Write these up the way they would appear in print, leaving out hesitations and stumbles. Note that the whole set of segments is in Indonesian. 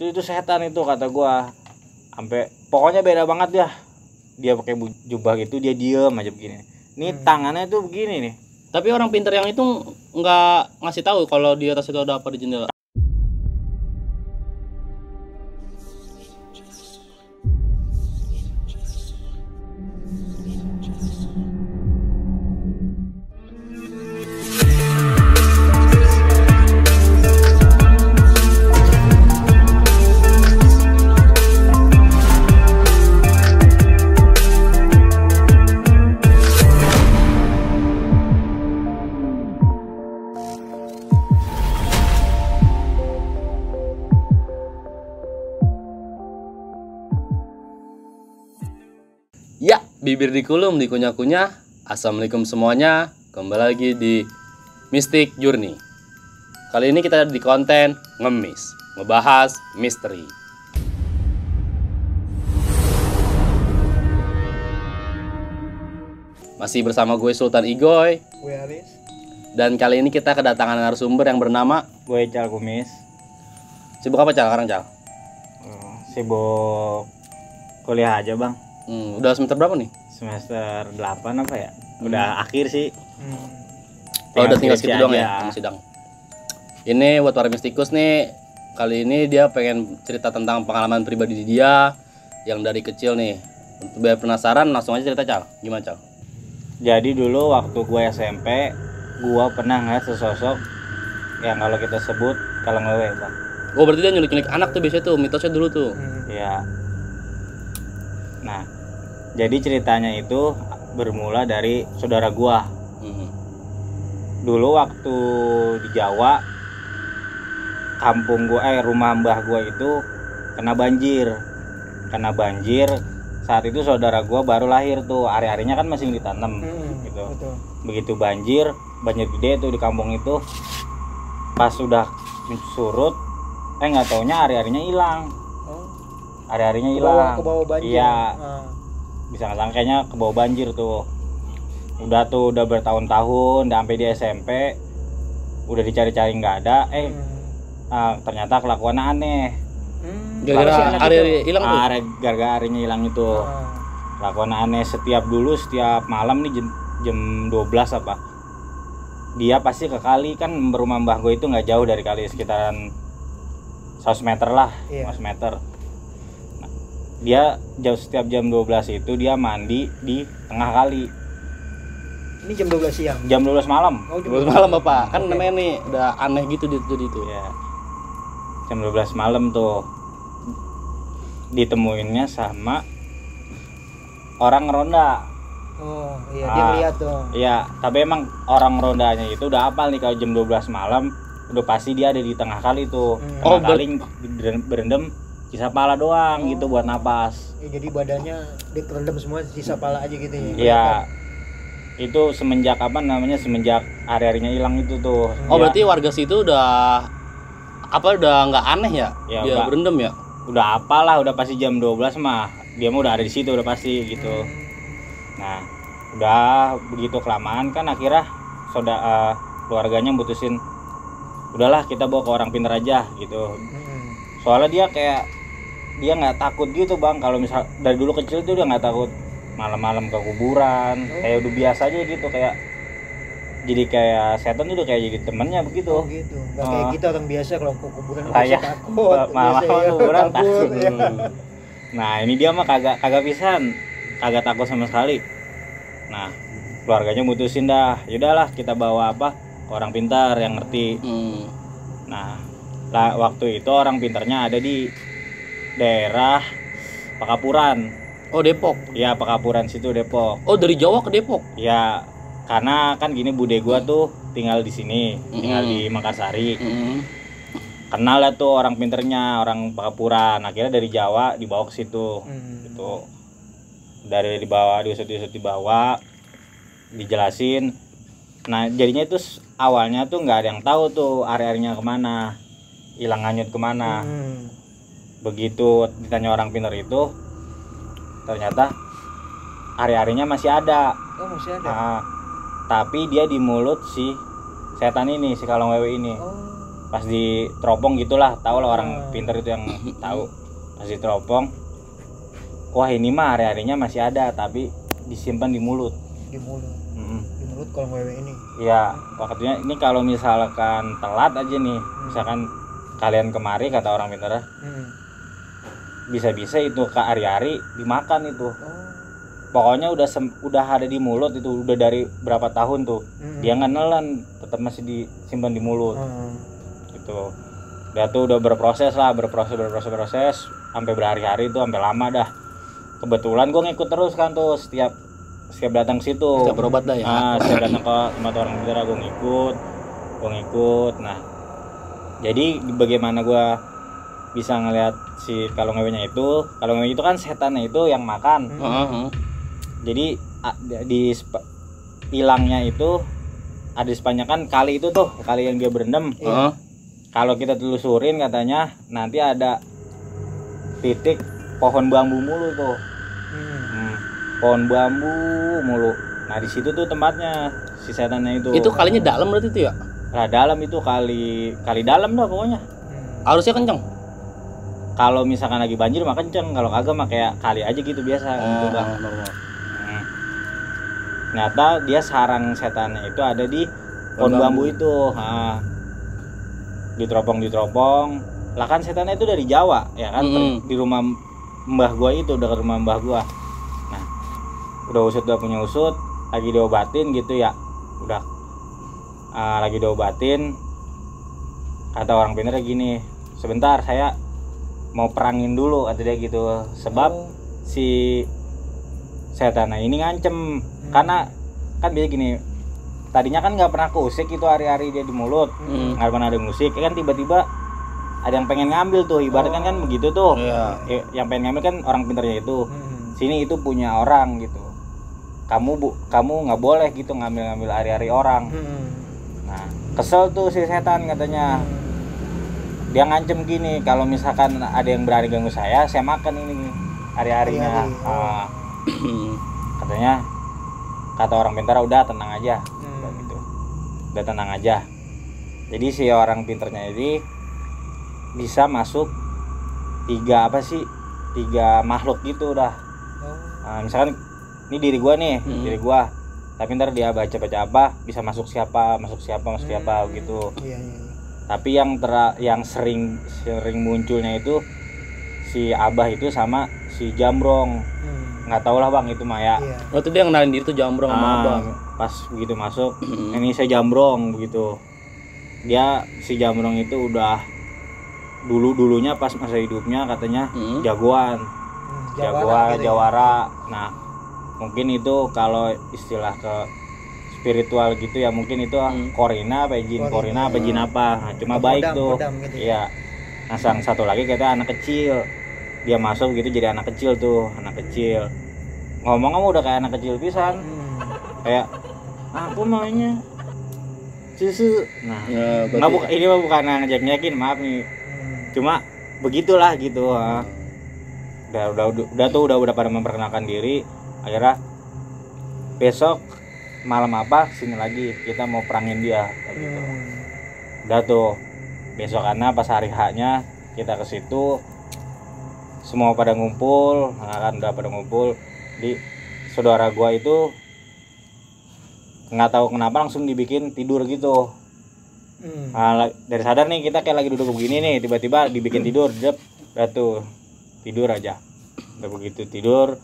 Itu setan itu kata gua. Sampai pokoknya beda banget ya. Dia pakai jubah gitu, dia diem aja begini. Nih tangannya tuh begini nih. Tapi orang pintar yang itu nggak ngasih tahu kalau di atas itu ada apa di jendela. Ya, bibir dikulum, dikunyah-kunyah. Assalamualaikum semuanya. Kembali lagi di Mystic Journey. Kali ini kita di konten ngemis, ngebahas misteri. Masih bersama gue Sultan Igoy. Gue Aris. Dan kali ini kita kedatangan narasumber yang bernama Gue Cal Kumis. Sibuk apa Cal sekarang Cal? Sibuk kuliah aja bang. Udah semester berapa nih? Semester 8 apa ya? Udah akhir sih. Oh, udah tinggal segitu doang aja. ya, sidang. Ini buat para mistikus nih, kali ini dia pengen cerita tentang pengalaman pribadi dia yang dari kecil nih. Untuk biar penasaran, langsung aja cerita Cal. Gimana Cal? Jadi dulu waktu gue SMP, gue pernah ngeliat sesosok yang kalau kita sebut kaleng wewe bang. Oh, berarti dia nyulik-nyulik anak tuh biasanya tuh, mitosnya dulu tuh. Iya. Nah, jadi ceritanya itu bermula dari saudara gua. Dulu waktu di Jawa, kampung gua, rumah mbah gua itu kena banjir. Saat itu saudara gua baru lahir tuh, ari-arinya kan masih ditanam gitu. Betul. Begitu banjir gede tuh di kampung itu. Pas sudah surut, nggak taunya ari-arinya hilang. Hari-harinya hilang. Ke bawah banjir. Iya. Bisa nggak kayaknya ke bawah banjir tuh. Udah bertahun-tahun, sampai di SMP udah dicari-cari nggak ada. Ternyata kelakuannya aneh. Gara-gara hari hilang tuh. Gara-gara harinya hilang itu. Kelakuannya aneh setiap malam nih jam 12 apa. Dia pasti ke kali, kan rumah mbah gue itu nggak jauh dari kali, sekitaran 100 meter lah, 100 meter. Dia setiap jam 12 itu dia mandi di tengah kali. Ini jam 12 siang. Jam 12 malam. Oh, jam 12 malam Bapak. Kan namanya nih udah aneh gitu jadi itu. Ya. Jam 12 malam tuh ditemuinnya sama orang ronda. Oh, iya dia ngeliat tuh. Iya, tapi emang orang rondanya itu udah hafal nih kalau jam 12 malam udah pasti dia ada di tengah kali tuh. Tengah kali berendam sisa pala doang gitu buat napas. Ya, jadi badannya dikerendam semua, sisa pala aja gitu ya. Iya. Itu semenjak hari-harinya hilang itu tuh. Oh, berarti warga situ udah nggak aneh ya? Ya dia berendam ya? Udah apalah, udah pasti jam 12 mah. Dia mah udah ada di situ udah pasti gitu. Nah, udah begitu kelamaan kan akhirnya keluarganya mutusin udahlah kita bawa ke orang pintar aja gitu. Soalnya dia nggak takut gitu bang, kalau misal dari dulu kecil tuh dia nggak takut malam-malam ke kuburan, kayak udah biasa aja gitu, kayak jadi kayak setan udah kayak jadi temennya begitu. Oh gitu, nggak kayak kita orang biasa kalau ke kuburan kayak takut, malam-malam kuburan takut. Ya. Nah ini dia mah kagak pisan, kagak takut sama sekali. Nah keluarganya mutusin dah, yaudahlah kita bawa ke orang pintar yang ngerti. Nah waktu itu orang pintarnya ada di daerah Pakapuran. Oh, Depok. Ya, Pakapuran situ Depok. Oh, dari Jawa ke Depok. Ya, karena kan gini bude gua tuh tinggal di sini, tinggal di Makassari. Kenal lah tuh orang pintarnya, orang Pakapuran. Akhirnya dari Jawa dibawa ke situ. Gitu. Dari dibawa, dijelasin. Nah, jadinya itu awalnya tuh nggak ada yang tahu tuh area-areanya kemana, hilang hanyut kemana. Begitu ditanya orang pintar itu, ternyata area-areanya masih ada. Oh, masih ada. Tapi dia di mulut si setan ini, si kalong wewe ini. pas di teropong gitulah, tahu lah orang pinter itu yang tahu. Pas di teropong, wah ini mah hari-harinya masih ada tapi disimpan di mulut. Di mulut. Mm-mm. Di mulut kalau wewe ini. Iya, waktunya ini kalau misalkan telat aja nih, misalkan kalian kemari kata orang pintar, bisa-bisa itu ke hari-hari dimakan itu. Pokoknya udah ada di mulut itu, udah dari berapa tahun tuh. Dia nggak nelen, tetap masih disimpan di mulut. Gitu. Dia tuh udah berproses sampai berhari-hari itu, sampai lama dah. Kebetulan gue ngikut terus kan tuh setiap datang ke situ. Setiap berobat dah ya. Nah, setiap datang ke tempat orang pintar gue ngikut. Nah, jadi bagaimana gue bisa ngelihat si kalung ngewenya itu kan setannya itu yang makan. Jadi hilangnya itu ada di sepanjang kan kali itu tuh, kali yang dia berendam. Kalau kita telusurin katanya nanti ada titik pohon bambu mulu tuh. Pohon bambu mulu. Nah di situ tuh tempatnya si setannya itu. Itu kalinya dalam berarti itu ya? Lah dalam itu kali dalam dah pokoknya. Arusnya kencang. Kalau misalkan lagi banjir mah kenceng, kalau kagak mah kayak kali aja gitu biasa. Gitu bang. Normal. Ternyata dia sarang setannya itu ada di pohon bambu itu. Diteropong. Lah kan setannya itu dari Jawa ya kan, di rumah mbah gua itu, dekat rumah mbah gua. Nah, udah punya usut, lagi diobatin gitu ya. Udah lagi diobatin. Kata orang pintar gini, sebentar saya mau perangin dulu kata dia gitu. Sebab si setannya ini ngancem. Karena kan biasa gini, tadinya kan nggak pernah keusik itu hari-hari dia di mulut, nggak pernah ada musik, kan tiba-tiba ada yang pengen ngambil tuh, ibaratkan kan begitu tuh. Yang pengen ngambil kan orang pintarnya itu. Sini itu punya orang gitu. Kamu nggak boleh gitu ngambil hari-hari orang. Nah, kesel tuh si setan katanya. Dia ngancem gini, kalau misalkan ada yang berani ganggu saya makan ini hari-harinya. Katanya, kata orang pintar udah tenang aja, gitu. Udah tenang aja. Jadi si orang pintarnya ini bisa masuk tiga makhluk gitu udah. Misalkan ini diri gua nih, diri gua. Tapi ntar dia baca apa bisa masuk siapa gitu. Tapi yang sering munculnya itu si Abah itu sama si Jambrong. Nggak tahu lah bang itu Maya. Waktu dia ngenalin diri tuh Jambrong sama Abah. Pas begitu masuk, ini saya Jambrong begitu. Dia si Jambrong itu udah dulunya pas masa hidupnya katanya jagoan, jawara. Nah mungkin itu kalau istilah ke spiritual gitu ya, mungkin itu Korina apa jin apa. Nah, cuma baik tuh. Gitu. Iya. Nah sang satu lagi kita anak kecil. Dia masuk gitu jadi anak kecil. Ngomong udah kayak anak kecil pisan. Kayak aku maunya susu. Nah, ini mah bukan ngejek-ngejekin, maaf nih. Cuma begitulah gitu. Udah pada memperkenalkan diri. Akhirnya besok malam apa sini lagi kita mau perangin dia gitu. Udah tuh besok karena pas hari haknya kita ke situ semua pada ngumpul. Nah, kan udah pada ngumpul di saudara gua itu nggak tahu kenapa langsung dibikin tidur gitu. Nah, dari sadar nih kita kayak lagi duduk begini nih, tiba-tiba dibikin tidur, udah tuh tidur aja. Udah begitu tidur,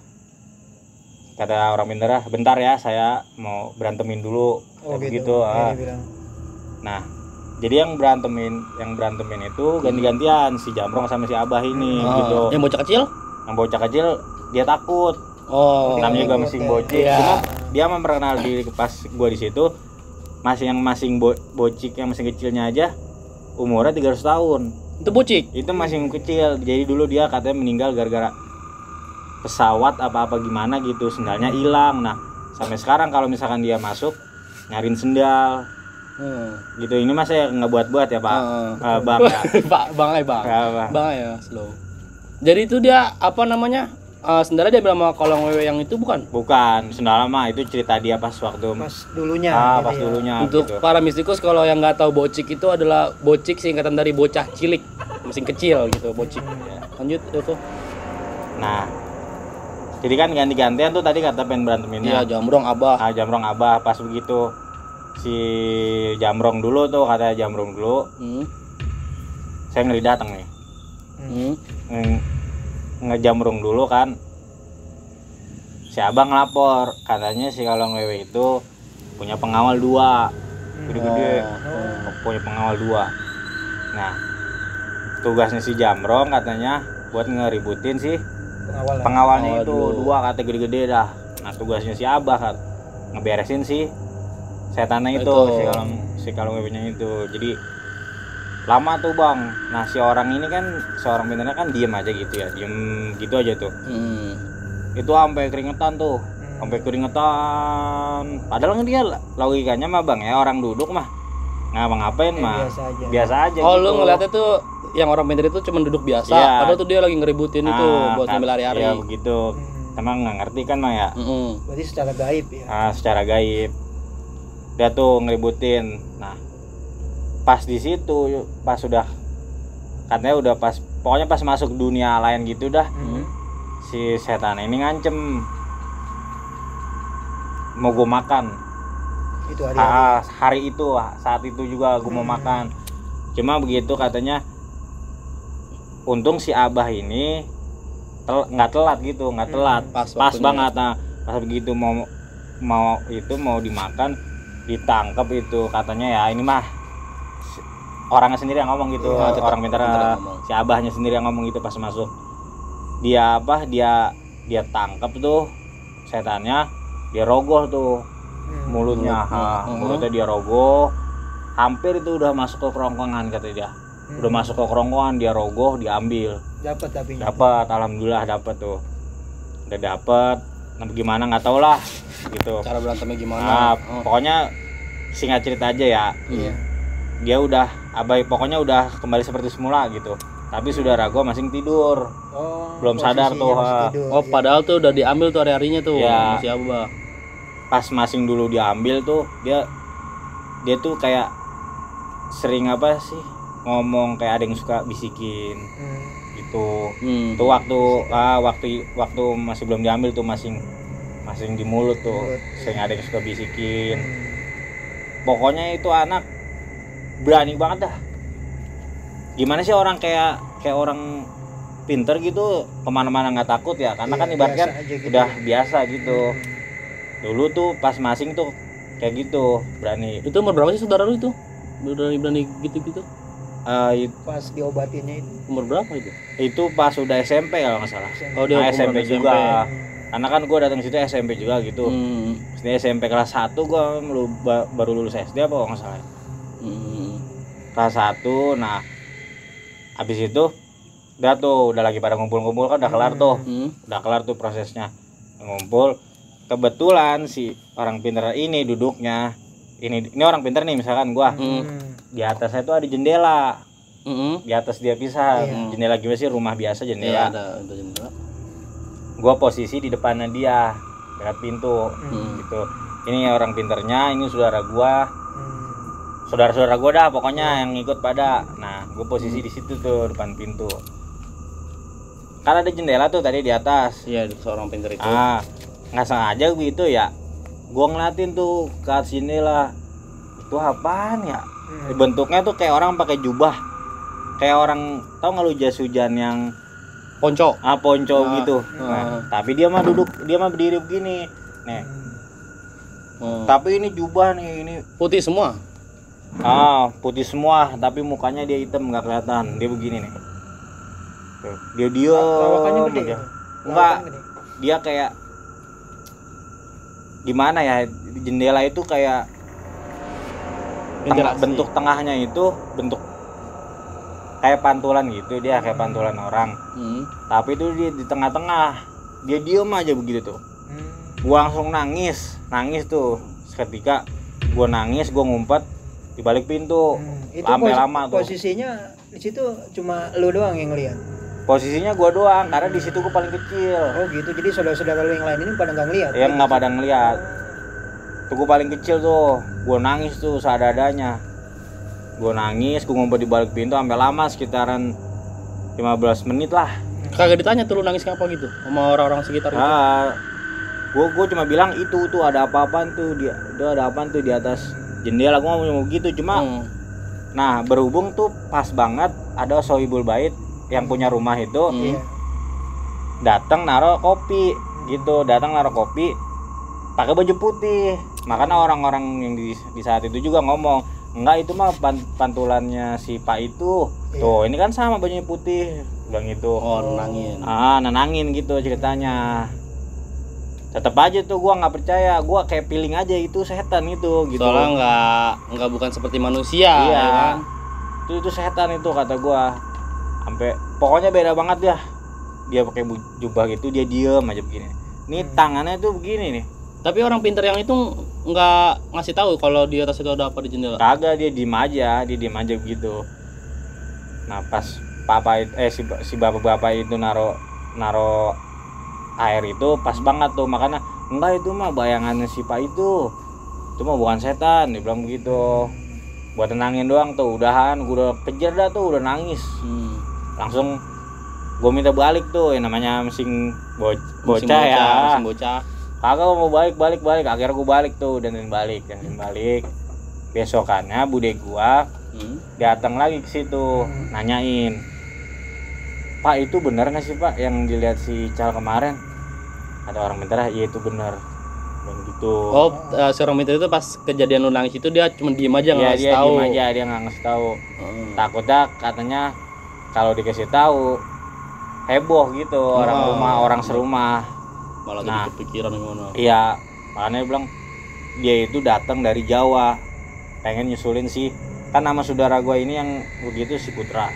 kata orang pintar, bentar ya saya mau berantemin dulu. Gitu. Nah jadi yang berantemin itu ganti-gantian si Jambrong sama si Abah ini gitu. Yang bocah kecil dia takut. Namanya juga masih bocil. Cuma dia memperkenal diri pas gua di situ masing bocik yang masih kecilnya aja umurnya 300 tahun. Itu bocik? Itu masih kecil. Jadi dulu dia katanya meninggal gara-gara pesawat apa gimana gitu, sendalnya hilang. Nah sampai sekarang kalau misalkan dia masuk nyariin sendal gitu. Ini mas saya nggak buat ya pak. Bang ya slow. Jadi itu dia apa namanya Sendalnya dia bilang sama kolong wewe yang itu bukan? Bukan, sendal mah itu cerita dia pas waktu Pas dulunya. pas gitu ya. dulunya Untuk gitu. para mistikus kalau yang nggak tahu bocik itu adalah bocik singkatan dari bocah cilik, mesin kecil gitu bocik. Lanjut itu. Nah, jadi kan ganti-gantian tuh tadi kata pengen beranteminnya. Iya, Jamrong Abah. Jamrong Abah pas begitu si Jamrong dulu tuh kata Jamrong dulu, saya ngeri datang nih. Ngejamrung dulu kan, si abang lapor katanya si kalong wewe itu punya pengawal 2 gede-gede, punya pengawal 2. Nah tugasnya si Jamrong katanya buat ngeributin si pengawalnya itu dulu. 2 kata gede-gede dah. Nah tugasnya si abah kan ngeberesin si setannya itu si kalong wewe nya itu. Jadi lama tuh bang. Nah si orang ini kan seorang pintarnya kan diem aja gitu ya, diem gitu aja tuh. Itu sampai keringetan tuh, sampai keringetan. Padahal dia logikanya mah bang ya orang duduk mah ngapa-ngapain mah biasa aja. Oh gitu. lu ngeliatnya tuh yang orang pintar itu cuma duduk biasa, padahal tuh dia lagi ngeributin itu buat ngambil hari-hari. Ya begitu. Emang nggak ngerti kan mah ya. Berarti secara gaib ya. Secara gaib. Dia tuh ngeributin. Nah pas di situ pas sudah katanya udah pas pokoknya pas masuk dunia lain gitu dah. Si setan ini ngancem mau gue makan itu hari itu saat itu juga gue mau makan. Cuma begitu katanya untung si abah ini nggak telat gitu, nggak telat pas banget. Nah pas begitu mau dimakan ditangkap itu katanya ya ini mah orangnya sendiri yang ngomong gitu, orang pintar si abahnya sendiri yang ngomong gitu pas masuk. Dia tangkap tuh setannya, dia rogoh tuh mulutnya, mulutnya dia rogoh, hampir itu udah masuk ke kerongkongan kata dia. Udah masuk ke kerongkongan dia rogoh, diambil. Dapat, alhamdulillah dapat tuh. Udah dapat. Nah gimana nggak tau lah gitu. Cara berantemnya gimana? Pokoknya singkat cerita aja ya. Dia udah pokoknya udah kembali seperti semula gitu. Tapi saudara gua masih tidur. Belum sadar tuh. Padahal tuh udah diambil tuh hari-harinya tuh ya, si Abah. Pas masing dulu diambil tuh dia tuh kayak sering ngomong kayak ada yang suka bisikin gitu. Tuh waktu masih belum diambil tuh masing di mulut tuh sering ada yang suka bisikin. Pokoknya itu anak berani banget dah. Gimana sih orang kayak orang pinter gitu kemana-mana nggak takut ya, karena kan ibaratnya gitu. Udah biasa gitu. Dulu tuh pas masing tuh kayak gitu berani. Itu umur berapa sih saudara lu itu? Berani gitu-gitu? Pas diobatinnya itu. Umur berapa itu? Itu pas udah SMP kalau nggak salah. Dia SMP juga. Karena kan gue datang situ SMP juga gitu. SMP kelas 1 gue baru lulus SD apa kalau nggak salah. Kelas 1, nah habis itu udah lagi pada ngumpul-ngumpul kan udah kelar tuh. Udah kelar tuh prosesnya. Ngumpul. Kebetulan si orang pintar ini duduknya ini orang pintar nih misalkan gua. Di atasnya tuh ada jendela. Di atas dia pisah. Jendela gimana sih, rumah biasa jendela. Ada jendela. Gua posisi di depannya dia dekat pintu gitu. Ini orang pintarnya, ini saudara gua. Saudara-saudara gue dah pokoknya yang ngikut pada. Nah gue posisi di situ tuh depan pintu. Kan ada jendela tuh tadi di atas. Iya, seorang pintar itu. Nggak sengaja begitu ya. Gue ngeliatin tuh ke atas jendela. Itu apaan ya? Bentuknya tuh kayak orang pakai jubah. Kayak orang, tau nggak lu jas hujan yang ponco? Ponco gitu. Nah, tapi dia mah berdiri begini. Nih. Tapi ini jubah nih, ini putih semua. Putih semua, tapi mukanya dia hitam nggak kelihatan. Dia begini nih. Tuh, dia gede. Enggak, dia kayak gimana ya, jendela itu kayak bentuk tengahnya itu bentuk kayak pantulan gitu, dia kayak pantulan orang. Tapi itu dia di tengah-tengah, dia diem aja begitu tuh. Gua langsung nangis tuh. Seketika gua nangis, gua ngumpet di balik pintu. Itu sampai lama tuh. Posisinya di situ cuma lu doang yang ngeliat. Posisinya gua doang karena di situ gua paling kecil. Oh gitu, jadi saudara-saudara lu yang lain ini pada nggak ngeliat? Ya nggak pada ngeliat. Tuh gua paling kecil tuh, gua nangis tuh seadanya. Gua nangis, gua ngumpet di balik pintu sampai lama sekitaran 15 menit lah. Kagak ditanya tuh lu nangis ngapa gitu sama orang-orang sekitar gitu. Gua cuma bilang itu tuh ada apa-apaan tuh ada apaan tuh di atas jendela. Gua ngomong gitu cuma nah berhubung tuh pas banget ada sohibul bait yang punya rumah itu datang naruh kopi gitu, pakai baju putih. Makanya orang-orang yang di saat itu juga ngomong, enggak itu mah pantulannya si Pak itu. Tuh ini kan sama bajunya putih, bilang gitu. Oh nenangin. Nenangin gitu ceritanya. Tetep aja tuh gua nggak percaya, gua kayak feeling aja itu setan itu gitu. Soalnya nggak bukan seperti manusia. Iya. Ya kan? Itu setan itu kata gua. Sampai pokoknya beda banget ya. Dia pakai jubah gitu, dia diem aja begini. Nih tangannya tuh begini nih. Tapi orang pintar yang itu nggak ngasih tahu kalau di atas itu ada apa di jendela. Kagak, dia diem aja begitu. Nah pas si bapak-bapak itu naro air itu pas banget tuh, makanya enggak itu mah bayangannya si Pak itu mah bukan setan, dia bilang begitu. Buat tenangin doang tuh, udahan gue udah kejar dah tuh, udah nangis. Langsung gue minta balik tuh, yang namanya mesin bocah ya. Mesin bocah. Kagak mau balik. Akhirnya gue balik tuh, dan balik. Besokannya bude gua datang lagi ke situ, nanyain, Pak itu benar nggak sih Pak yang dilihat si Cal kemarin? Ada orang minta, iya itu benar. Dan gitu. Oh, si orang minta itu pas kejadian lu nangis itu dia cuma diem aja nggak ngasih tahu. Iya, dia diem aja, dia nggak ngasih tahu. Takutnya katanya kalau dikasih tahu heboh gitu orang serumah. Malah jadi kepikiran gimana? Iya, makanya dia bilang dia itu datang dari Jawa, pengen nyusulin kan nama saudara gua ini yang begitu si Putra.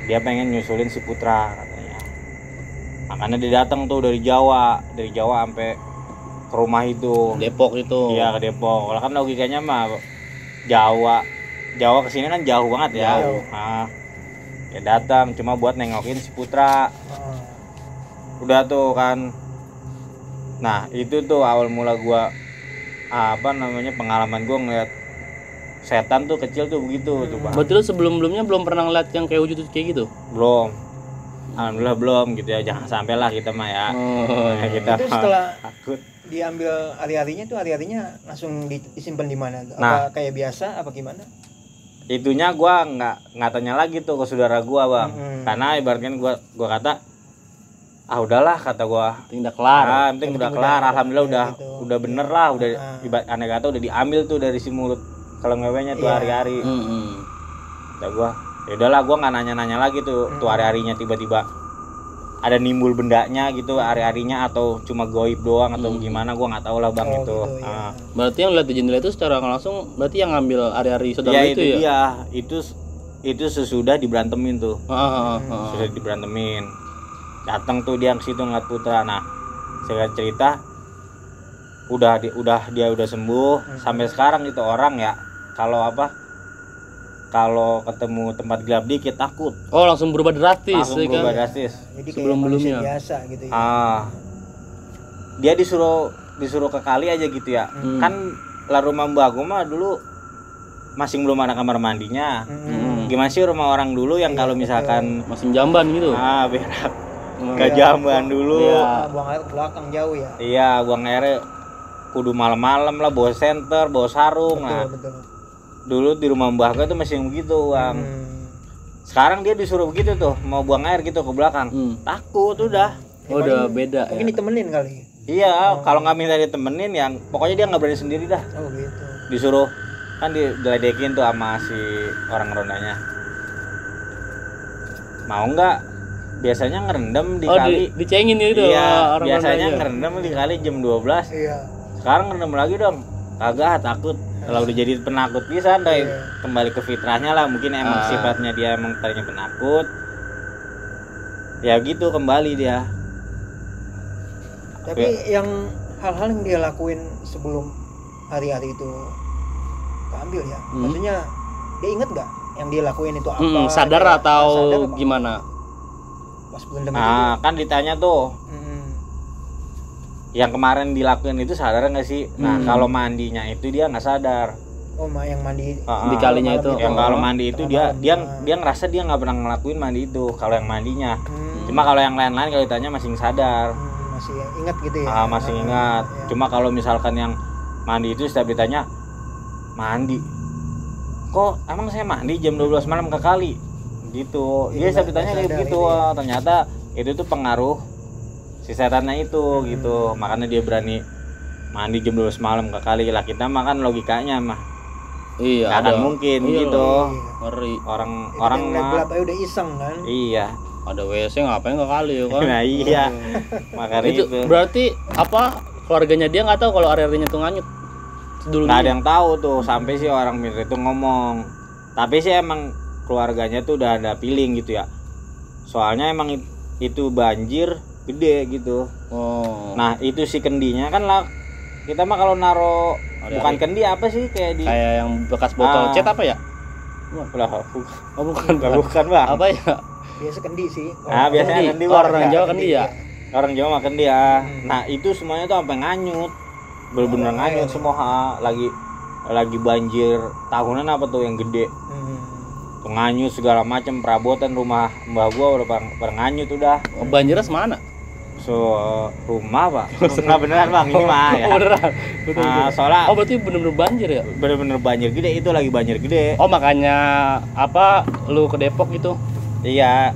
Dia pengen nyusulin si Putra katanya. Makanya dia datang tuh dari Jawa sampai ke rumah itu. Depok itu. Iya, ke Depok. Kalau kan logikanya mah Jawa kesini kan jauh banget ya. Nah, dia datang cuma buat nengokin si Putra. Udah tuh kan. Nah, itu tuh awal mula gua pengalaman gua ngeliat setan tuh kecil tuh begitu tuh Bang. Berarti lu sebelumnya belum pernah ngeliat yang kayak wujud kayak gitu? Belum. Alhamdulillah belum gitu ya, jangan sampai lah kita mah ya. Kita itu setelah takut. Diambil hari-harinya langsung disimpan di mana? Apa kayak biasa apa gimana? Itunya gua nggak tanya lagi tuh ke saudara gua Bang. Karena ibaratnya gua kata udahlah kata gua. Penting udah kelar. Penting udah kelar. Alhamdulillah udah bener lah, udah aneh kata udah diambil tuh dari si mulut kalau ngewenya tuh hari-hari. Kata gua, ya udahlah gua nggak nanya-nanya lagi tuh hari-harinya tiba-tiba ada nimbul bendanya gitu hari-harinya atau cuma goib doang atau gimana gua nggak tahu lah Bang itu. Gitu, Berarti yang lihat di jendela itu secara langsung berarti yang ngambil hari-hari saudara itu ya? Iya, itu sesudah diberantemin tuh. Sudah diberantemin. Datang tuh dia ke situ ngeliat Putra. Nah, saya cerita dia udah sembuh sampai sekarang itu orang ya kalau ketemu tempat gelap dikit takut. Oh, langsung berubah drastis. Jadi sebelum-sebelumnya biasa gitu ya. Dia disuruh ke kali aja gitu ya. Kan lah rumah Mbak Agung mah dulu masih belum ada kamar mandinya. Gimana sih rumah orang dulu yang kalau misalkan masih jamban gitu. Berak. Ke jamban dulu. Buang air ke belakang jauh ya. Iya, buang air kudu malam-malam lah, bawa senter, bawa sarung. Betul. Dulu di rumah Mbah Ga tuh masih begitu Bang. Sekarang dia disuruh begitu tuh, mau buang air gitu ke belakang. Takut udah. Udah beda. Mungkin ditemenin kali. Iya, kalau nggak minta ditemenin yang pokoknya dia nggak berani sendiri dah. Oh gitu. Disuruh kan diledekin tuh sama si orang rondanya. Mau nggak? Biasanya ngerendam di kali. Dicengin gitu. Iya, biasanya ngerendam di kali jam 12. Iya. Sekarang ngerendam lagi dong. Kagak, takut. Kalau udah jadi penakut bisa deh, kembali ke fitrahnya lah. Mungkin emang sifatnya dia emang tadinya penakut. Ya gitu kembali dia. Tapi yang hal-hal yang dia lakuin sebelum hari-hari itu keambil ya. Maksudnya dia inget nggak yang dia lakuin itu apa? Sadar atau gimana? pas berendam itu. Nah, kan ditanya tuh, Hmm. yang kemarin dilakuin itu sadar nggak sih? Nah, kalau mandinya itu dia nggak sadar. Oh, yang mandi Di kalinya itu. Yang kalau mandi itu tengah dia malam. dia ngerasa dia nggak pernah ngelakuin mandi itu kalau yang mandinya. Hmm. Cuma kalau yang lain-lain kalau ditanya masih sadar. Masih ingat gitu ya. Masih ingat. Ya. Cuma kalau misalkan yang mandi itu setiap ditanya mandi. Kok emang saya mandi jam 12 malam ke kali? Gitu. Jadi Dia setiap nggak ditanya kayak sadar gitu. itu ya. Ternyata itu tuh pengaruh si setannya itu gitu. Makanya dia berani mandi jam 12 malam ke kali. Lah kita mah kan logikanya mah Iya, nggak akan mungkin Iya gitu. loh. Ngeri. Orang Yang mah gelap aja udah iseng kan. iya. Ada WC ngapain ke kali ya kan? Nah iya. Makanya Itu itu. berarti apa keluarganya dia nggak tahu kalau area-areanya tuh nganyut dulu. Nggak ada yang tahu tuh sampai si orang Mir itu ngomong. Tapi sih emang keluarganya tuh udah ada feeling gitu ya. Soalnya emang itu banjir gede gitu. Oh. Nah itu si kendinya kan lah. Kita mah kalau naro bukan kendi apa sih kayak di Kayak yang bekas botol cat apa ya? lah Oh bukan. bukan bang. Apa ya? Biasa kendi sih. Biasanya kendi bang. Orang Jawa kendi ya. Orang Jawa makan dia. Nah itu semuanya tuh sampai nganyut, bener-bener nganyut semua. Lagi banjir tahunan apa tuh yang gede, tuh nganyut segala macam perabotan rumah mbah gua udah pada nganyut udah. Banjirnya semana? Rumah pak, nggak beneran bang ini mah ya. Beneran. Soalnya Berarti bener-bener banjir ya? bener-bener banjir gede, itu lagi banjir gede. Oh makanya apa lu ke Depok gitu? Iya.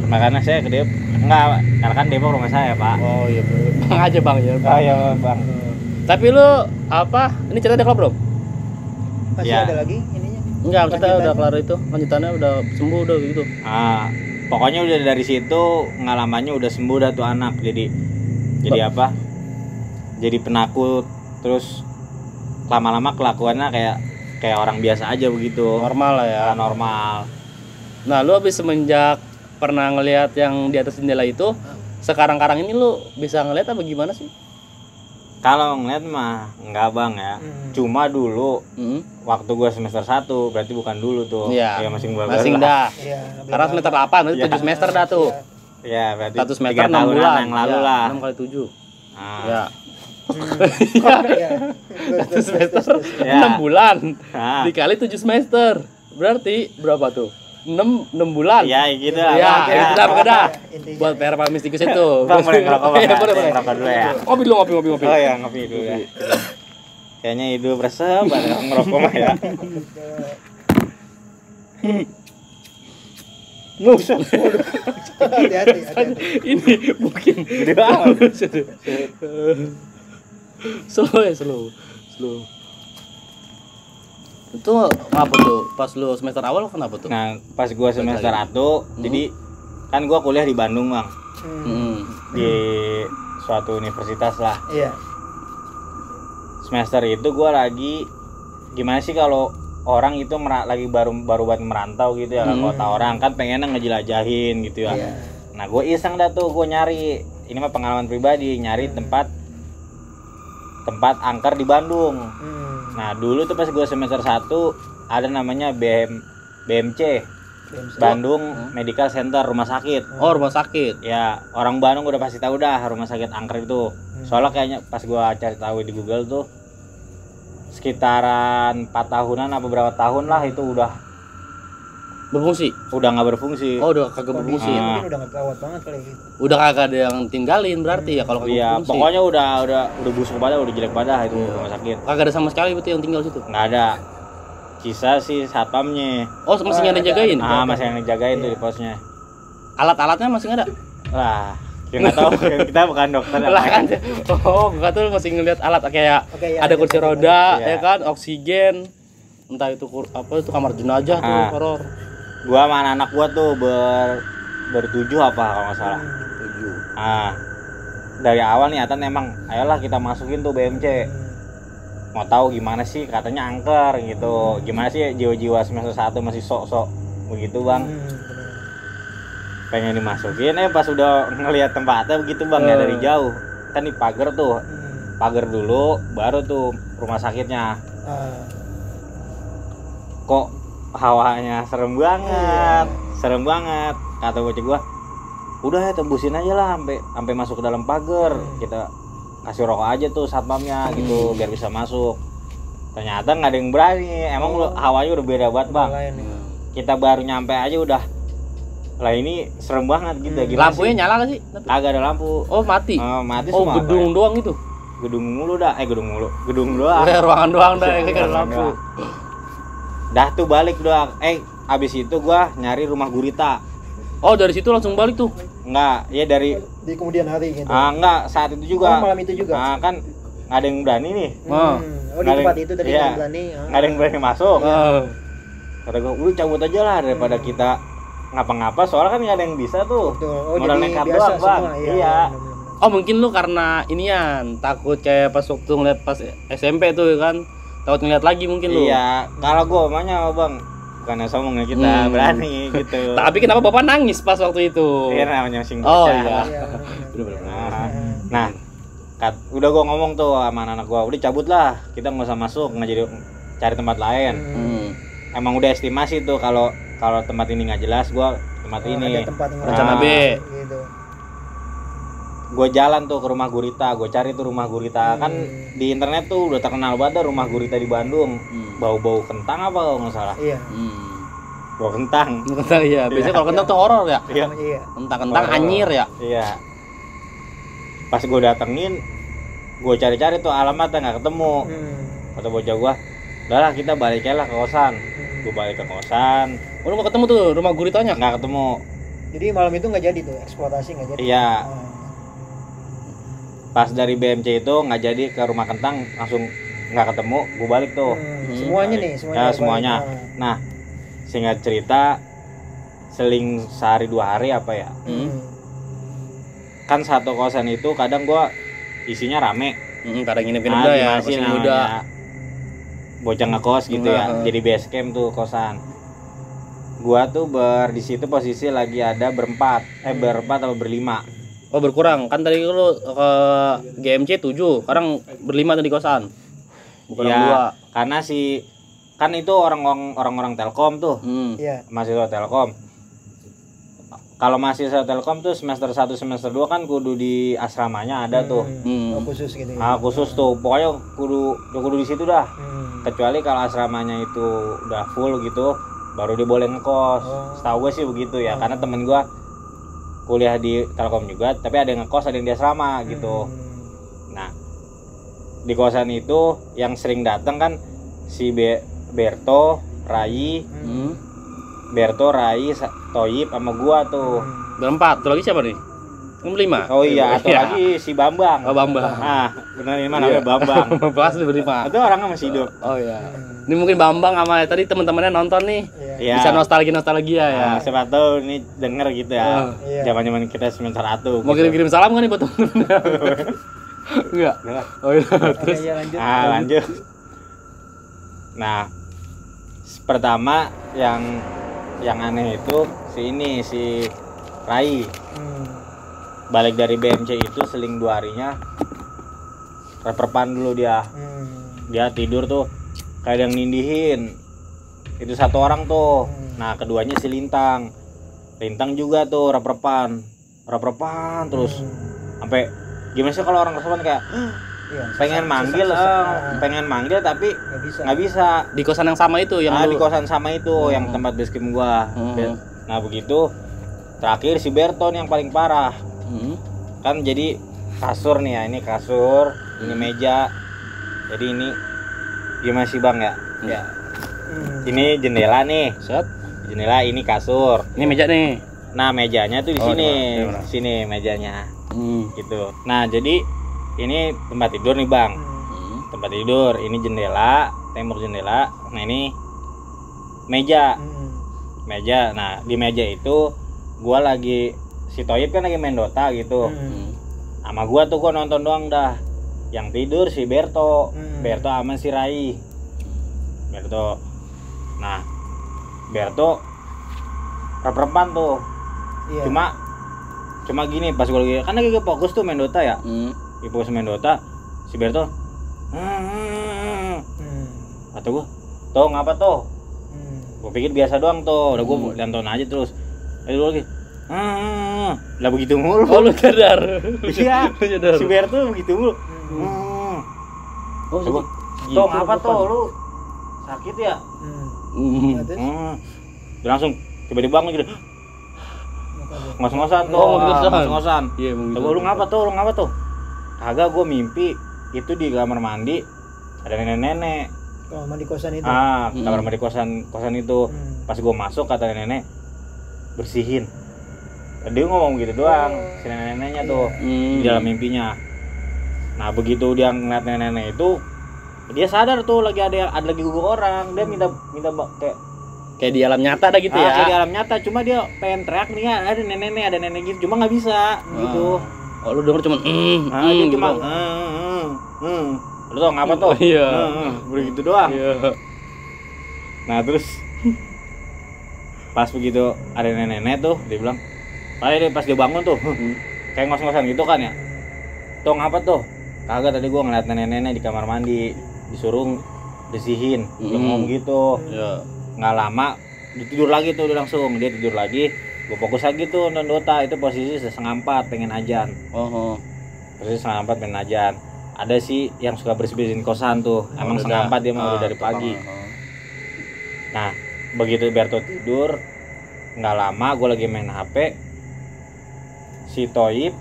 Makanya saya ke Depok. Enggak, karena kan Depok rumah saya pak. Oh iya bang aja bang ya. Oh iya bang. Tapi lu apa? Ini cerita udah kelar belum? Masih Ya. ada lagi ininya. Enggak, kita udah Lanjutannya. kelar itu. Lanjutannya udah sembuh udah gitu. Pokoknya udah dari situ pengalamannya udah sembuh dah tuh anak. Jadi apa? Jadi penakut, terus lama-lama kelakuannya kayak orang biasa aja begitu. Normal lah ya. Normal. Nah, lu habis semenjak pernah ngelihat yang di atas jendela itu, sekarang-karang ini lu bisa ngelihat apa gimana sih? Kalau ngeliat mah enggak bang ya. Cuma dulu waktu gua semester 1, berarti bukan dulu tuh. Iya. Ya masing baru Masing lah. dah. Iya. Karena semester 8, berarti 7 semester dah tuh. Ya berarti 1 semester 3 6 tahunan bulan yang lalu ya, lah. 6 kali 7. Nah, Ya. Iya. 1 semester Ya. 6 bulan. Nah. Dikali 7 semester. Berarti berapa tuh? 6 bulan. Ya gitu lah. Ya, Bang. itu dah pakai dah. Intinya. Buat PR Pak Mistikus itu. Bang, boleh ngerokok, Bang? Iya, boleh, boleh. Ngerokok dulu ya. Ngopi dulu, ngopi. Oh ya ngopi dulu ya. Kayaknya hidup resep banget ngerokok mah ya. Nggak usah. Hati-hati. Ini mungkin Gede banget. slow. Itu apa tuh? Pas lu semester awal kenapa tuh? Nah, pas gua semester 1, jadi kan gua kuliah di Bandung, Bang. Di suatu universitas lah. Iya. Semester itu gua lagi gimana sih kalau orang itu lagi baru buat merantau gitu ya ke kota orang, kan pengennya ngejelajahin gitu ya. Iya. Nah, gue iseng dah tuh, gue nyari, ini mah pengalaman pribadi, nyari tempat angker di Bandung. Nah, dulu tuh pas gue semester 1 ada namanya BMC, Bandung Medical Center, rumah sakit. Oh, rumah sakit. Ya, orang Bandung udah pasti tahu dah rumah sakit angker itu. Soalnya kayaknya pas gue cari tahu di Google tuh sekitaran 4 tahunan apa berapa tahun lah itu udah Berfungsi. nggak berfungsi. Oh, udah kagak berfungsi. Kondisinya mungkin udah nggak gawat banget kali gitu. Udah kagak ada yang tinggalin berarti ya kalau kagak Iya, berfungsi. pokoknya udah busuk pada, udah jelek pada itu rumah sakit. Kagak ada sama sekali berarti yang tinggal situ. Nggak ada. Sisa si satpamnya. Oh, masih ada yang jagain. Masih yang jagain tuh di posnya. Alat-alatnya masih nggak ada. Lah, kita nggak tahu, kita bukan dokter. Lah kan. Oh, gua tuh masih ngeliat alat kayak Oke, ya, ada kursi roda, Iya. ya kan, oksigen. Entah itu apa itu kamar jenazah tuh, horor. Gua sama anak gua tuh bertujuh apa kalau nggak salah. 7. Dari awal niatan emang ayolah kita masukin tuh BMC. Mau tahu gimana sih, katanya angker gitu. Gimana sih jiwa-jiwa semester 1 masih sok-sok begitu, Bang. Pengen dimasukin, pas udah ngelihat tempatnya begitu, Bang, ya dari jauh. Kan di pagar tuh. Pagar dulu baru tuh rumah sakitnya. Kok hawanya serem banget. kata bocah gua, udah ya tembusin aja lah sampai masuk ke dalam pagar. Kita kasih rokok aja tuh satpamnya gitu biar bisa masuk. Ternyata nggak ada yang berani. Emang lu hawanya udah beda banget bang. Kita baru nyampe aja udah, lah ini serem banget gitu. Lampunya nyala nggak sih? Kagak ada lampu. Oh mati. Mati Oh semua. gedung doang itu. Gedung mulu dah. Gedung doang. Ruangan doang dah yang ada lampu. Dah tuh balik doang. Abis itu gua nyari rumah gurita. Oh dari situ langsung balik tuh? Enggak, ya dari di kemudian hari gitu. Enggak, saat itu juga. Malam itu juga. Kan nggak ada yang berani nih. Oh di tempat itu tadi nggak berani. Nggak ada yang berani masuk. Kata gua, udah cabut aja lah daripada kita ngapa-ngapa. Soalnya kan nggak ada yang bisa tuh. Oh, modal nekat doang bang. Iya. Oh mungkin lu karena inian takut kayak pas waktu ngeliat pas SMP tuh kan, takut ngeliat lagi mungkin lu. Iya, kalau gua omanya bang, bukan sombongnya kita berani gitu. Tapi kenapa bapak nangis pas waktu itu? Iya namanya sing Oh bocah. iya. Nah, udah gua ngomong tuh sama anak gua, udah cabut lah, kita nggak usah masuk, nggak jadi cari tempat lain. Emang udah estimasi tuh kalau tempat ini nggak jelas, gua tempat ini. Rencana B. Gitu. Gue jalan tuh ke rumah gurita, gue cari tuh rumah gurita. Kan di internet tuh udah terkenal banget rumah gurita di Bandung. Bau-bau kentang apa kalau nggak salah. Iya. Bau kentang. Kentang iya. Biasanya kalau kentang tuh horor ya. Iya. Kentang anyir ya. Iya. Pas gue datengin, gue cari-cari tuh alamatnya nggak ketemu. Kata bocah gue, udahlah kita balik aja lah ke kosan. Gue balik ke kosan. Lu nggak ketemu tuh rumah guritanya? Nggak ketemu. Jadi malam itu nggak jadi tuh eksploitasi nggak jadi. Iya. Pas dari BMC itu nggak jadi ke rumah kentang, langsung nggak ketemu, gue balik tuh. Semuanya nih, ya semuanya. Nah, singkat cerita, seling sehari 2 hari apa ya? Kan satu kosan itu kadang gue isinya rame. Kadang nginep-nginep dah ya, masih muda. Bocah ngekos gitu ya, jadi base camp tuh kosan. Gua tuh di situ posisi lagi ada berempat atau berlima. Oh berkurang, kan tadi lu ke GMC 7, sekarang berlima tadi kosan. Bukan ya, 2. Karena kan itu orang-orang Telkom tuh. Iya. Mahasiswa Telkom. Kalau mahasiswa Telkom tuh semester 1 semester 2 kan kudu di asramanya ada tuh. Oh, khusus gitu ya. Khusus tuh. Pokoknya kudu di situ dah. Kecuali kalau asramanya itu udah full gitu, baru dia boleh ngekos. Setahu gue sih begitu ya, karena temen gue kuliah di Telkom juga, tapi ada yang ngekos, ada yang di asrama gitu. Nah, di kosan itu yang sering datang kan si Berto, Rai, Toyib sama gua tuh. Berempat. Tuh lagi siapa nih? Berlima. Oh iya, atau lagi si Bambang. Oh Bambang. Nah, benar ini namanya Bambang. Pas berlima. Itu orangnya masih hidup. Oh iya. Ini mungkin Bambang sama tadi teman-temannya nonton nih. Iya. Bisa nostalgia ya. Siapa tahu ini denger gitu ya. Zaman-zaman kita semester 1. Mau kirim-kirim salam kan nih buat temen-temennya? Enggak. Oh iya. Terus lanjut. Nah, pertama yang aneh itu si Rai. Balik dari BMC itu seling 2 harinya reperpan dulu dia. Dia tidur tuh kayak yang nindihin. Itu satu orang tuh. Nah, keduanya si Lintang juga tuh reperpan terus sampai gimana sih kalau orang reperpan kayak pengen manggil tapi nggak bisa. Di kosan yang sama itu yang di kosan sama itu yang tempat basecamp gua. Nah, begitu terakhir si Berton yang paling parah. Kan jadi kasur nih ya, ini kasur, ini meja. Jadi ini gimana sih Bang ya? Ya. Ini jendela nih. Set. Jendela, ini kasur. Ini meja nih. Nah, mejanya tuh di sini. Sini mejanya. Gitu. Nah, jadi ini tempat tidur nih Bang. Tempat tidur, ini jendela, tembok jendela. Nah, ini meja. Meja. Nah, di meja itu gua lagi si Toyib kan lagi main Dota gitu. Sama gua tuh gua nonton doang dah. Yang tidur si Berto sama si Rai. Berto. Nah, Berto reperpan tuh. Cuma gini pas gua lagi kan lagi fokus tuh main Dota ya. Fokus main Dota, si Berto. Kata gua, "Toh, ngapa toh?" Gua pikir biasa doang tuh. Udah gua nonton aja terus. Ayo lagi. Lah begitu mulu. Oh, lu sadar. Iya. Lu sadar. Si Ber tuh begitu mulu. Oh, Coba. gitu. Tong apa tuh lu? Sakit ya? Nah, terus Dia langsung tiba-tiba bangun gitu. makanya. Ngos-ngosan tuh. Oh, ngos-ngosan. Ngos-ngosan. Iya, begitu. Coba lu ngapa tuh? Kagak, gua mimpi itu di kamar mandi ada nenek-nenek. Kalau mandi kosan itu. Kamar mandi kosan itu. Pas gua masuk kata nenek bersihin. Dia ngomong gitu doang, si nenek-neneknya tuh di dalam mimpinya. Nah begitu dia ngeliat nenek-nenek itu, dia sadar tuh lagi ada lagi gugur orang. Dia minta Kayak di alam nyata ada gitu ya. kayak di alam nyata. Cuma dia pengen teriak nih ya, ada nenek gitu. Cuma nggak bisa gitu. Oh, lu denger cuman Dia cuma lu tau ngapa tuh? Iya. Begitu doang. Iya. Nah terus pas begitu ada nenek-nenek tuh, dia bilang, pas dia bangun tuh, kayak ngos-ngosan gitu kan ya. Tuh ngapa tuh? Kagak, tadi gua ngeliat nenek-nenek di kamar mandi, disuruh bersihin. Dia ngomong gitu. Iya. Nggak lama dia tidur lagi tuh, dia tidur lagi. Gua fokus lagi tuh nonton Dota, itu posisi 3:30 pengen ajan. Posisi 3:30 pengen ajan. Ada sih yang suka bersihin kosan tuh. Emang 3:30 dia mau udah dari pagi. Nah, begitu Berto tidur, nggak lama gue lagi main HP, si Toib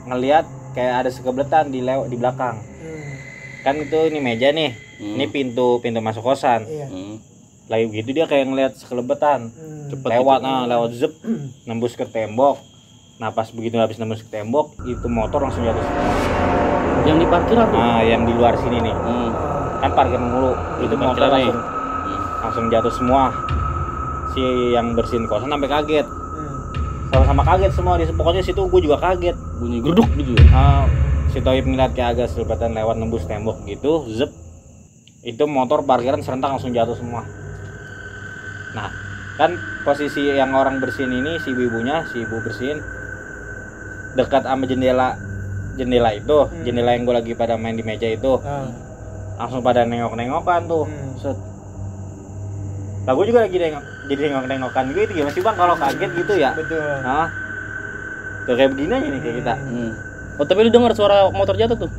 ngelihat kayak ada sekebletan di belakang. Kan itu ini meja nih, ini pintu masuk kosan. Iya. Lagi gitu dia kayak ngelihat sekelebetan, lewat zep, nembus ke tembok. Nah pas begitu habis nembus ke tembok, itu motor langsung jatuh. Yang di parkiran tuh? Nah yang di luar sini nih, kan parkir mulu, itu motor langsung jatuh semua. Si yang bersihin kosan sampai kaget, sama-sama kaget semua. Pokoknya situ gue juga kaget, bunyi geruduk gitu ya. Si Toib ngeliat kayak agak selepatan lewat nembus tembok gitu, zep, itu motor parkiran serentak langsung jatuh semua. Nah kan posisi yang orang bersihin ini, si ibu bersihin dekat sama jendela itu, jendela yang gue lagi pada main di meja itu. Langsung pada nengok-nengokan tuh. Set. Lah gue juga lagi jadi nengok-nengokan gitu gimana sih bang kalau kaget gitu ya? Betul. Tuh kayak begini aja nih kayak kita. Oh tapi lu dengar suara motor jatuh tuh?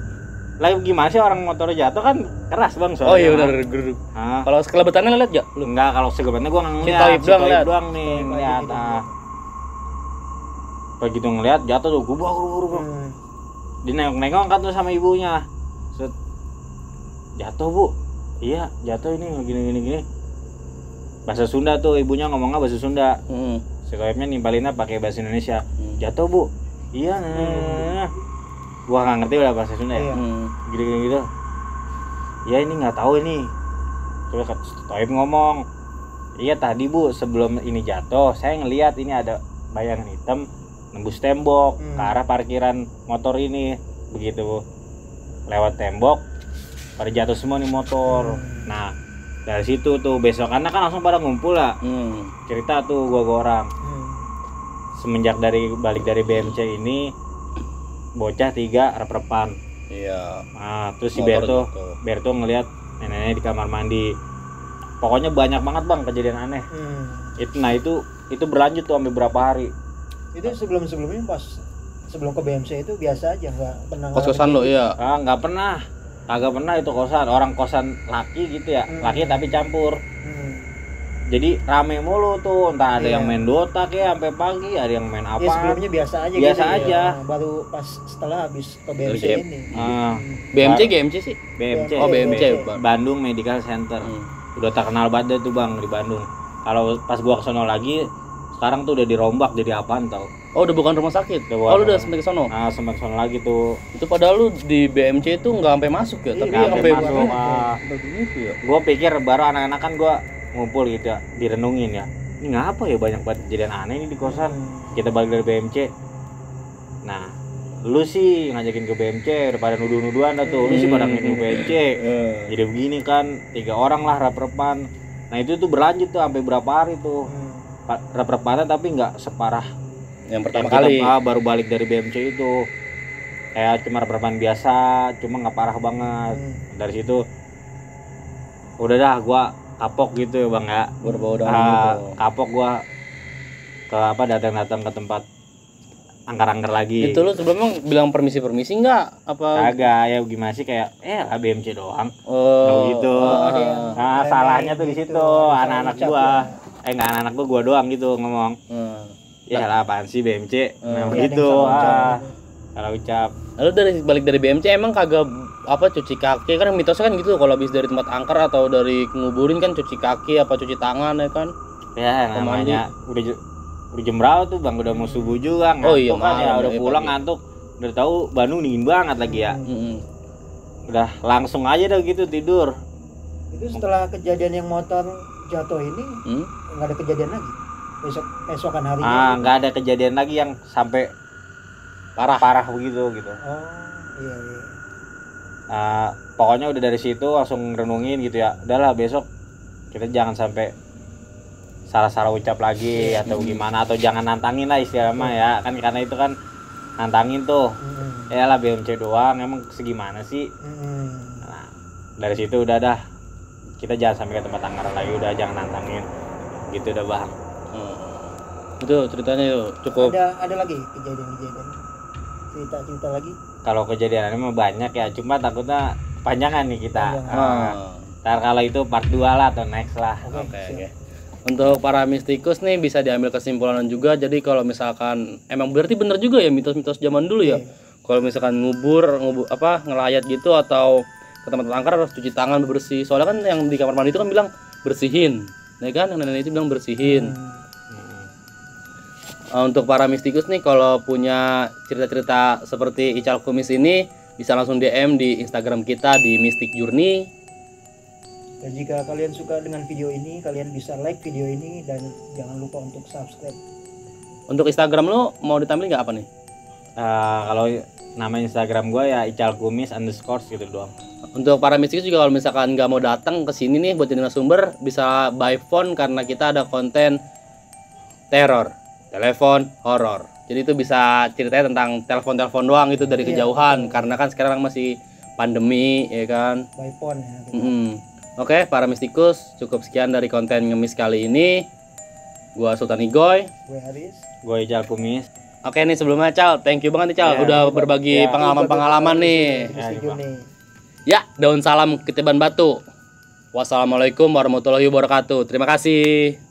Lah gimana sih orang motor jatuh kan keras bang suaranya. Oh iya benar geruduk. Kalau sekelebetannya lihat gak lu? Enggak, kalau sekelebetannya gue nggak ngeliat. Si Toib doang nih ngeliat. Begitu ngeliat jatuh tuh gue buru. Dia nengok-nengok kan tuh sama ibunya. Set. Jatuh bu. Iya jatuh ini gini. Bahasa Sunda tuh ibunya ngomongnya bahasa Sunda. Si Toibnya nimbalinnya pakai bahasa Indonesia. Jatuh bu. Iya gua nggak ngerti udah bahasa Sunda ya. Gitu. Ya ini nggak tahu ini. Terus Toib ngomong, iya tadi bu sebelum ini jatuh saya ngelihat ini ada bayangan hitam nembus tembok ke arah parkiran motor ini. Begitu lewat tembok pada jatuh semua nih motor. Nah dari situ tuh besok anak kan langsung pada ngumpul lah. Cerita tuh gua orang. Semenjak balik dari BMC ini bocah 3 rep-repan. Iya. Nah terus si Berto ngelihat nenek-nenek di kamar mandi. Pokoknya banyak banget bang kejadian aneh. Itu berlanjut tuh sampai berapa hari. Itu sebelumnya sebelum ke BMC itu biasa aja, nggak pernah. Kos-kosan lo iya. Nggak pernah. Kagak pernah itu kosan, orang kosan laki gitu ya, laki tapi campur. Jadi rame mulu tuh, entah ada yang main Dota kayak sampai pagi, ada yang main apa. Ya sebelumnya biasa aja. Ya. Baru pas setelah habis ke BMC ini. GMC sih? BMC. Oh BMC. Bandung Medical Center. Udah terkenal banget tuh bang di Bandung. Kalau pas gua kesono lagi, sekarang tuh udah dirombak jadi apaan tau? Oh udah bukan rumah sakit. Lu udah sampai ke sono? Sampai sono lagi tuh. Itu padahal lu di BMC itu nggak sampai masuk ya, tapi sampai masuk. Begitu ya. Gua pikir baru anak-anak kan gua ngumpul gitu ya, direnungin ya. Ini ngapa ya banyak banget kejadian aneh ini di kosan. Kita balik dari BMC. Nah, lu sih ngajakin ke BMC udah pada nuduh-nuduhan dah tuh. Lu sih pada ngikutin BMC. Jadi begini kan, 3 orang lah rep-repan. Nah, itu tuh berlanjut tuh sampai berapa hari tuh. Rep-repanan tapi nggak separah yang pertama kali. Baru balik dari BMC itu. Kayak cuma rep-repan biasa, cuma nggak parah banget. Dari situ udah dah gua kapok gitu ya bang ya. Berbau dengan gitu. Kapok gua datang ke tempat angker-angker lagi. Itu lu sebelumnya bilang permisi nggak apa? Kagak, ya gimana sih kayak lah BMC doang. Oh, gitu. Nah, salahnya tuh di situ anak-anak gua. Enggak anak-anak gua doang gitu ngomong. Ya lah apaan sih BMC? Nah, gitu. Salah ucap. Lalu balik dari BMC emang kagak apa cuci kaki kan mitosnya kan gitu kalau habis dari tempat angker atau dari nguburin kan cuci kaki apa cuci tangan ya kan? Ya namanya udah jam berapa tuh Bang, udah mau subuh juga ngantuk. Oh iya, kan ya udah pulang pagi. ngantuk. Udah tahu Bandung dingin banget lagi ya. Udah langsung aja dah gitu tidur. Itu setelah kejadian yang motor jatuh ini nggak ada kejadian lagi. Besokan harinya. Nggak ada kejadian lagi yang sampai parah begitu gitu. Oh iya. Pokoknya udah dari situ langsung renungin gitu ya. Udahlah besok kita jangan sampai salah ucap lagi atau gimana, atau jangan nantangin lah istilahnya ya kan, karena itu kan nantangin tuh. Ya lah BMC doang emang segimana sih. Nah, dari situ udah dah kita jangan sampai ke tempat anggaran lagi, udah jangan nantangin gitu udah Bang. Itu ceritanya yuk cukup. Ada lagi kejadian cerita lagi. Kalau kejadiannya mah banyak ya, cuma takutnya panjangan nih kita. Ntar kalau itu part 2 lah atau next lah. Oke. Untuk para mistikus nih bisa diambil kesimpulan juga. Jadi kalau misalkan emang berarti bener juga ya mitos-mitos zaman dulu ya. Kalau misalkan ngubur ngelayat gitu atau ke tempat angker harus cuci tangan bersih. Soalnya kan yang di kamar mandi itu kan bilang bersihin. Ya kan yang nenek itu bilang bersihin. Untuk para mistikus nih kalau punya cerita-cerita seperti Ical Kumis ini bisa langsung DM di Instagram kita di Mystic Journey. Dan jika kalian suka dengan video ini, kalian bisa like video ini dan jangan lupa untuk subscribe. Untuk Instagram lo mau ditampilin nggak apa nih? Kalau nama Instagram gue ya Ical Kumis _ gitu doang. Untuk para mistikus juga kalau misalkan nggak mau datang ke sini nih buat jadi narasumber bisa by phone karena kita ada konten teror, telepon horor. Jadi itu bisa ceritanya tentang telepon doang itu dari kejauhan karena kan sekarang masih pandemi ya kan. By phone ya. Oke, para mistikus, cukup sekian dari konten ngemis kali ini. Gua Sultan Igoy, gue Haris, gue Ical Kumis. Oke nih sebelumnya Cal, thank you banget nih Cal udah berbagi pengalaman-pengalaman nih. Ya, daun salam ketiban batu. Wassalamualaikum warahmatullahi wabarakatuh. Terima kasih.